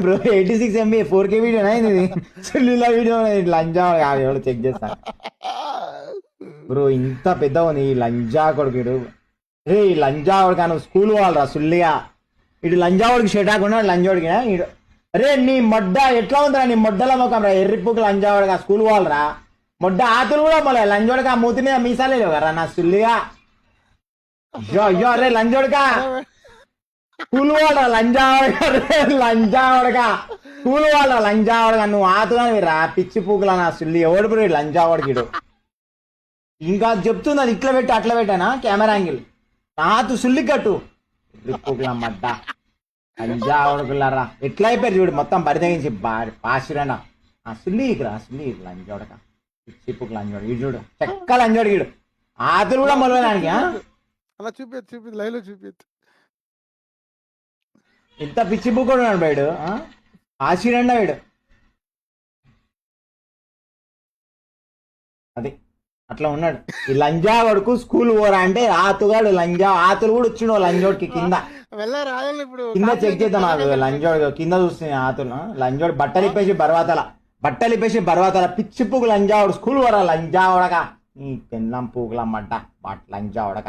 bro 86 MB 4K వీడియోనా ఇది సుల్లిలా video లంజా ఎవరు చెక్ చేస్తా బ్రో ఇంత పెద్ద ఉంది ఈ లంజా కొడుకుడు రే ఈ లంజా కొడుకు నువ్వు స్కూల్ వాళ్ళరా సుల్లిగా ఇటు లంజావాడికి షెట్ ఆకుండా లంజావాడికి ఇడు అరే నీ మొడ్డ ఎట్లా ఉందిరా నీ మొడ్డల ముఖం రా ఎర్రిప్పుకు లంజావాడిగా స్కూల్ వాళ్ళరా మొడ్డ ఆతులు కూడా మొల లంజోడక మూతి మీద మీసాలే లేవు కదా నా సుల్లిగా అయ్యో అయ్యో అరే లంజోడక స్కూల్ వాళ్ళ లంజావాడక స్కూల్ వాళ్ళ లంజావాడక నువ్వు ఆతుగా రా పిచ్చి పూకులా నా సుల్లి ఎవడు లంజావాడికి ఇంకా చెప్తుంది అది ఇట్లా పెట్టి అట్లా పెట్టానా కెమెరా యాంగిల్ నాతు సుల్లి కట్టు పూకుల మడ్డ లంజావాడుకులారా ఎట్లా అయిపోయారు చూడు మొత్తం బరి తగ్గించి పాసిరానా సుల్లి లంజోడక పిచ్చి పూకు లంజోడు ఇడు చూడు చెక్క లంజోడు గీడు ఆతులు కూడా మొదలడానికి అలా చూపి లైవ్ లో చూపించు ఇంత పిచ్చి బుక్ కూడా ఉన్నాడు బయడు ఆశీరండ వీడు అది అట్లా ఉన్నాడు ఈ లంజా కొడుకు స్కూల్ పోరా అంటే ఆతుగాడు లంజా ఆతులు కూడా వచ్చిండు లంజోడికి కింద కింద చెక్ చేద్దాం లంజోడు కింద చూస్తుంది ఆతులు లంజోడు బట్టలు ఇప్పేసి బర్వాతల పిచ్చి పువ్వు లంజావాడు స్కూల్ పోరా లంజావడక నీ పెన్నం పూకులమ్మంట లంజావడక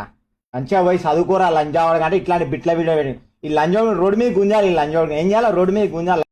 మంచిగా పోయి చదువుకోరా లంజావడక అంటే ఇట్లాంటి బిట్ల వీడియో ఈ లంజోడు రోడ్డు మీద గుంజాలి ఈ లంజోడు ఏం చేయాలి రోడ్డు మీద గుంజాలి